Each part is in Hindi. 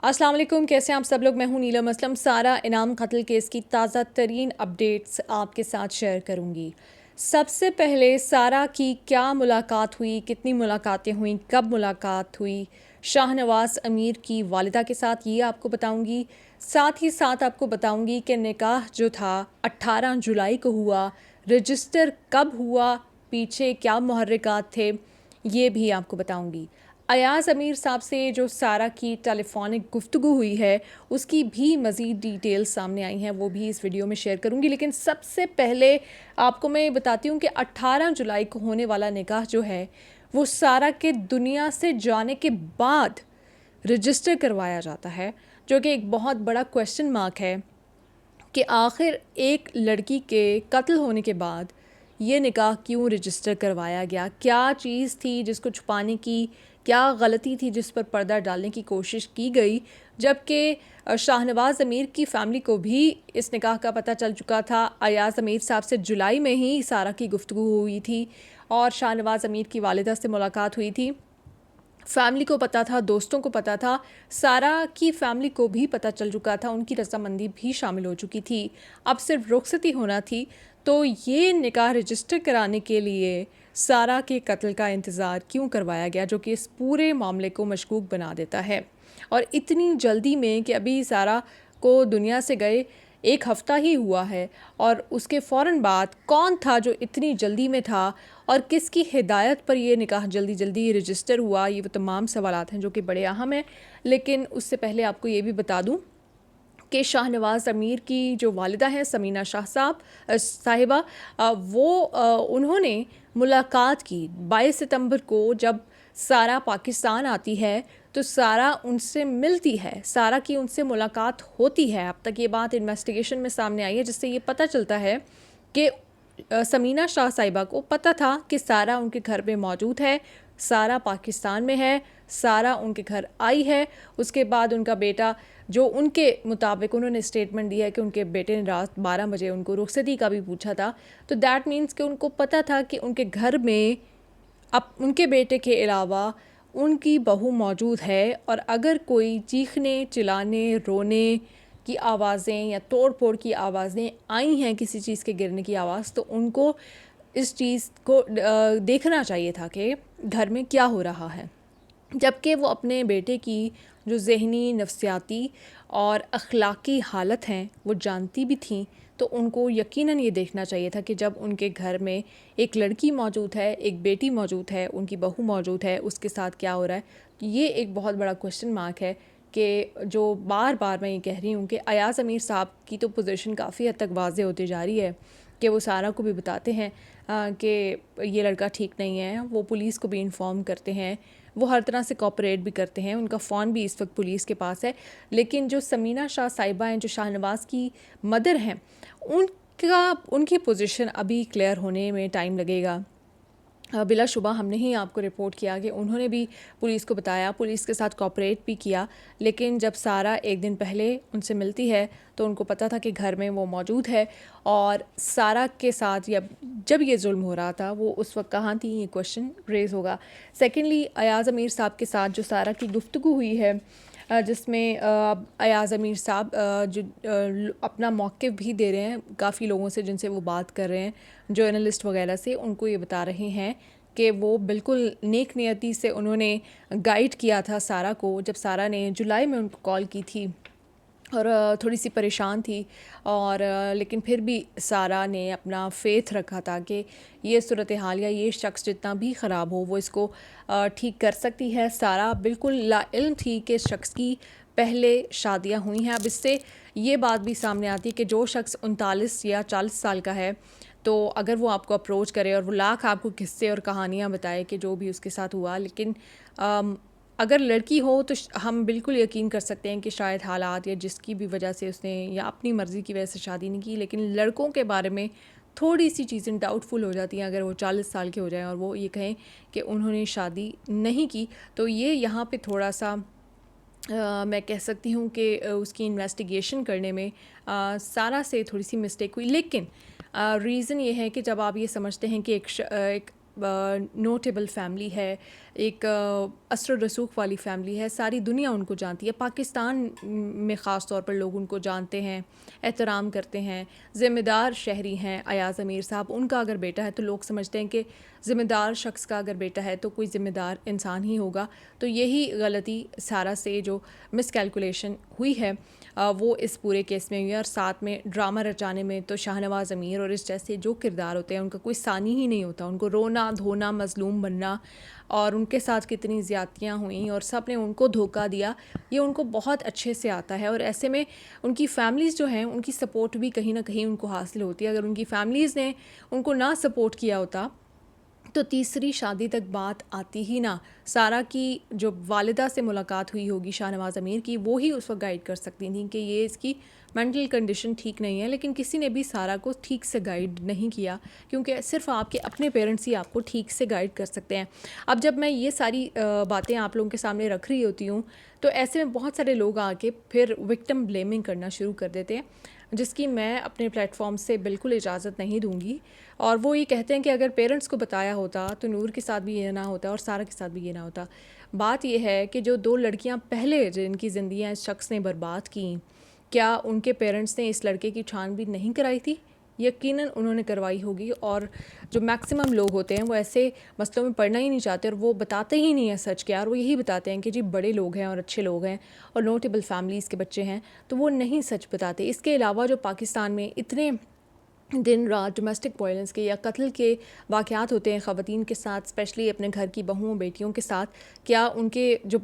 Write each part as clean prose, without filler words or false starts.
अस्सलाम वालेकुम, कैसे हैं आप सब लोग। मैं हूं नीलम असलम। सारा इनाम कत्ल केस की ताज़ा तरीन अपडेट्स आपके साथ शेयर करूंगी। सबसे पहले सारा की क्या मुलाकात हुई, कितनी मुलाकातें हुई, कब मुलाकात हुई शाहनवाज़ अमीर की वालिदा के साथ, ये आपको बताऊंगी। साथ ही साथ आपको बताऊंगी कि निकाह जो था 18 जुलाई को हुआ, रजिस्टर कब हुआ, पीछे क्या मुहर्रिकात थे, ये भी आपको बताऊंगी। अयाज़ अमीर साहब से जो सारा की टेलीफोनिक गुफ्तगू हुई है उसकी भी मज़ीद डिटेल्स सामने आई हैं, वो भी इस वीडियो में शेयर करूंगी। लेकिन सबसे पहले आपको मैं बताती हूँ कि 18 जुलाई को होने वाला निकाह जो है वो सारा के दुनिया से जाने के बाद रजिस्टर करवाया जाता है, जो कि एक बहुत बड़ा क्वेश्चन मार्क है कि आखिर एक लड़की के कत्ल होने के बाद ये निकाह क्यों रजिस्टर करवाया गया। क्या चीज़ थी जिसको छुपाने की, क्या गलती थी जिस पर पर्दा डालने की कोशिश की गई, जबकि शाहनवाज़ अमीर की फ़ैमिली को भी इस निकाह का पता चल चुका था। अयाज़ अमीर साहब से जुलाई में ही सारा की गुफ्तगू हुई थी और शाहनवाज़ अमीर की वालिदा से मुलाकात हुई थी। फैमिली को पता था, दोस्तों को पता था, सारा की फैमिली को भी पता चल चुका था, उनकी रजामंदी भी शामिल हो चुकी थी। अब सिर्फ रुखसती होना थी। तो ये निकाह रजिस्टर कराने के लिए सारा के कत्ल का इंतज़ार क्यों करवाया गया, जो कि इस पूरे मामले को मशकूक बना देता है। और इतनी जल्दी में कि अभी सारा को दुनिया से गए 1 हफ़्ता ही हुआ है, और उसके फ़ौरन बाद कौन था जो इतनी जल्दी में था और किसकी हिदायत पर यह निकाह जल्दी जल्दी रजिस्टर हुआ, ये वो तमाम सवालात हैं जो कि बड़े अहम हैं। लेकिन उससे पहले आपको ये भी बता दूं कि शाहनवाज़ अमीर की जो वालिदा हैं समीना शाह साहिबा, उन्होंने मुलाकात की 22 सितंबर को। जब सारा पाकिस्तान आती है तो सारा उनसे मिलती है, सारा की उनसे मुलाकात होती है। अब तक ये बात इन्वेस्टिगेशन में सामने आई है, जिससे ये पता चलता है कि समीना शाह साहिबा को पता था कि सारा उनके घर में मौजूद है, सारा पाकिस्तान में है, सारा उनके घर आई है। उसके बाद उनका बेटा, जो उनके मुताबिक उन्होंने स्टेटमेंट दिया है कि उनके बेटे ने रात 12 बजे उनको रुखसती का भी पूछा था, तो दैट मीन्स कि उनको पता था कि उनके घर में अब उनके बेटे के अलावा उनकी बहू मौजूद है। और अगर कोई चीखने, चिल्लाने, रोने की आवाज़ें या तोड़ फोड़ की आवाज़ें आई हैं, किसी चीज़ के गिरने की आवाज़, तो उनको इस चीज़ को देखना चाहिए था कि घर में क्या हो रहा है। जबकि वो अपने बेटे की जो ज़हनी, नफ्सियाती और अखलाक़ी हालत हैं वो जानती भी थीं, तो उनको यकीनन ये देखना चाहिए था कि जब उनके घर में एक लड़की मौजूद है, एक बेटी मौजूद है, उनकी बहू मौजूद है, उसके साथ क्या हो रहा है। ये एक बहुत बड़ा क्वेश्चन मार्क है कि जो बार बार मैं ये कह रही हूँ कि अयाज़ अमीर साहब की तो पोजीशन काफ़ी हद तक वाज़ेह होती जा रही है कि वो सारा को भी बताते हैं कि ये लड़का ठीक नहीं है। वो पुलिस को भी इन्फॉर्म करते हैं, वो हर तरह से कोऑपरेट भी करते हैं, उनका फ़ोन भी इस वक्त पुलिस के पास है। लेकिन जो समीना शाह साहिबा हैं, जो शाहनवाज़ की मदर हैं, उनकी पोजीशन अभी क्लियर होने में टाइम लगेगा। बिलाशुबा हमने ही आपको रिपोर्ट किया कि उन्होंने भी पुलिस को बताया, पुलिस के साथ कोऑपरेट भी किया। लेकिन जब सारा एक दिन पहले उनसे मिलती है तो उनको पता था कि घर में वो मौजूद है, और सारा के साथ या जब ये जुल्म हो रहा था वो उस वक्त कहाँ थी, ये क्वेश्चन रेज़ होगा। सेकेंडली, अयाज़ अमीर साहब के साथ जो सारा की गुफ्तगू हुई है, जिसमें अयाज़ अमीर साहब अपना मौक़िफ़ भी दे रहे हैं काफ़ी लोगों से जिनसे वो बात कर रहे हैं, जर्नलिस्ट वगैरह से, उनको ये बता रहे हैं कि वो बिल्कुल नेक नियति से उन्होंने गाइड किया था सारा को। जब सारा ने जुलाई में उनको कॉल की थी और थोड़ी सी परेशान थी, और लेकिन फिर भी सारा ने अपना फ़ेथ रखा था कि ये सूरत हाल या ये शख्स जितना भी ख़राब हो वो इसको ठीक कर सकती है। सारा बिल्कुल लाइल्म थी कि इस शख्स की पहले शादियां हुई हैं। अब इससे ये बात भी सामने आती है कि जो शख्स 39 या 40 साल का है, तो अगर वो आपको अप्रोच करे और वो लाख आपको किस्से और कहानियाँ बताए कि जो भी उसके साथ हुआ, लेकिन अगर लड़की हो तो हम बिल्कुल यकीन कर सकते हैं कि शायद हालात या जिसकी भी वजह से उसने या अपनी मर्ज़ी की वजह से शादी नहीं की। लेकिन लड़कों के बारे में थोड़ी सी चीज़ें डाउटफुल हो जाती हैं अगर वो 40 साल के हो जाएं और वो ये कहें कि उन्होंने शादी नहीं की। तो ये यहाँ पे थोड़ा सा मैं कह सकती हूँ कि उसकी इन्वेस्टिगेशन करने में सारा से थोड़ी सी मिस्टेक हुई। लेकिन रीज़न ये है कि जब आप ये समझते हैं कि एक नोटेबल फैमिली है, एक असर रसूख वाली फैमिली है, सारी दुनिया उनको जानती है। पाकिस्तान में ख़ास तौर पर लोग उनको जानते हैं, एहतराम करते हैं, ज़िम्मेदार शहरी हैं। अयाज़ अमीर साहब, उनका अगर बेटा है तो लोग समझते हैं कि ज़िम्मेदार शख्स का अगर बेटा है तो कोई ज़िम्मेदार इंसान ही होगा। तो यही गलती सारा से जो मिसकैलकुलेशन हुई है वो इस पूरे केस में हुई है। और साथ में ड्रामा रचाने में तो शाहनवाज़ अमीर और इस जैसे जो किरदार होते हैं उनका कोई सानी ही नहीं होता। उनको रोना धोना, मज़लूम बनना और उनके साथ कितनी ज़्यादतियाँ हुई और सब ने उनको धोखा दिया, ये उनको बहुत अच्छे से आता है। और ऐसे में उनकी फैमिलीज़ जो हैं उनकी सपोर्ट भी कहीं ना कहीं उनको हासिल होती है। अगर उनकी फैमिलीज़ ने उनको ना सपोर्ट किया होता तो तीसरी शादी तक बात आती ही ना। सारा की जो वालिदा से मुलाकात हुई होगी शाहनवाज़ अमीर की, वो ही उस वक्त गाइड कर सकती थी कि ये इसकी मेंटल कंडीशन ठीक नहीं है। लेकिन किसी ने भी सारा को ठीक से गाइड नहीं किया, क्योंकि सिर्फ आपके अपने पेरेंट्स ही आपको ठीक से गाइड कर सकते हैं। अब जब मैं ये सारी बातें आप लोगों के सामने रख रही होती हूँ तो ऐसे में बहुत सारे लोग आके फिर विक्टिम ब्लेमिंग करना शुरू कर देते हैं, जिसकी मैं अपने प्लेटफॉर्म से बिल्कुल इजाज़त नहीं दूंगी। और वो ये कहते हैं कि अगर पेरेंट्स को बताया होता तो नूर के साथ भी ये ना होता और सारा के साथ भी ये ना होता। बात ये है कि जो 2 लड़कियां पहले जिनकी ज़िंदगियां इस शख्स ने बर्बाद की, क्या उनके पेरेंट्स ने इस लड़के की छानबीन नहीं कराई थी? यकीनन उन्होंने करवाई होगी। और जो मैक्सिमम लोग होते हैं वो ऐसे मसलों में पढ़ना ही नहीं चाहते और वो बताते ही नहीं है सच के यार। वो यही बताते हैं कि जी बड़े लोग हैं और अच्छे लोग हैं और नोटेबल फैमिलीज़ के बच्चे हैं, तो वो नहीं सच बताते। इसके अलावा जो पाकिस्तान में इतने दिन रात डोमेस्टिक वायलेंस के या कत्ल के वाक़यात होते हैं ख़वातीन के साथ, स्पेशली अपने घर की बहुओं बेटियों के साथ, क्या उनके जो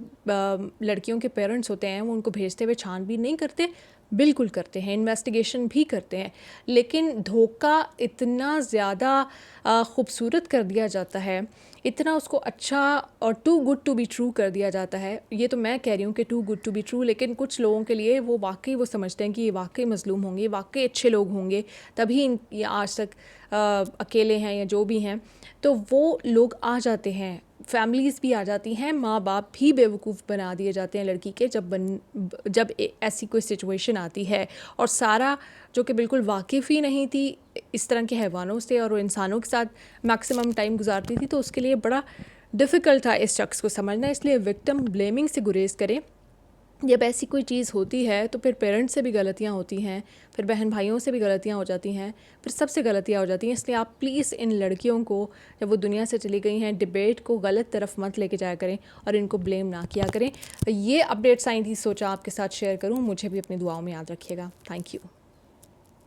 लड़कियों के पेरेंट्स होते हैं वो उनको भेजते हुए छानबीन नहीं करते? बिल्कुल करते हैं, इन्वेस्टिगेशन भी करते हैं। लेकिन धोखा इतना ज़्यादा ख़ूबसूरत कर दिया जाता है, इतना उसको अच्छा और too good to be true कर दिया जाता है। ये तो मैं कह रही हूँ कि too good to be true, लेकिन कुछ लोगों के लिए वो वाकई वो समझते हैं कि ये वाकई मज़लूम होंगे, वाकई अच्छे लोग होंगे, तभी ये आज तक अकेले हैं या जो भी हैं। तो वो लोग आ जाते हैं, फैमिलीज़ भी आ जाती हैं, माँ बाप भी बेवकूफ़ बना दिए जाते हैं लड़की के जब ऐसी कोई सिचुएशन आती है। और सारा जो कि बिल्कुल वाकिफ़ ही नहीं थी इस तरह के हैवानों से और वो इंसानों के साथ मैक्सिमम टाइम गुजारती थी, तो उसके लिए बड़ा डिफ़िकल्ट था इस शख्स को समझना। इसलिए विक्टिम ब्लेमिंग से गुरेज़ करें। जब ऐसी कोई चीज़ होती है तो फिर पेरेंट्स से भी गलतियाँ होती हैं, फिर बहन भाइयों से भी गलतियाँ हो जाती हैं, फिर सबसे गलतियाँ हो जाती हैं। इसलिए आप प्लीज़ इन लड़कियों को, जब वो दुनिया से चली गई हैं, डिबेट को गलत तरफ मत लेके जाया करें और इनको ब्लेम ना किया करें। ये अपडेट्स आई थी, सोचा आपके साथ शेयर करूँ। मुझे भी अपनी दुआओं में याद रखिएगा। Thank you.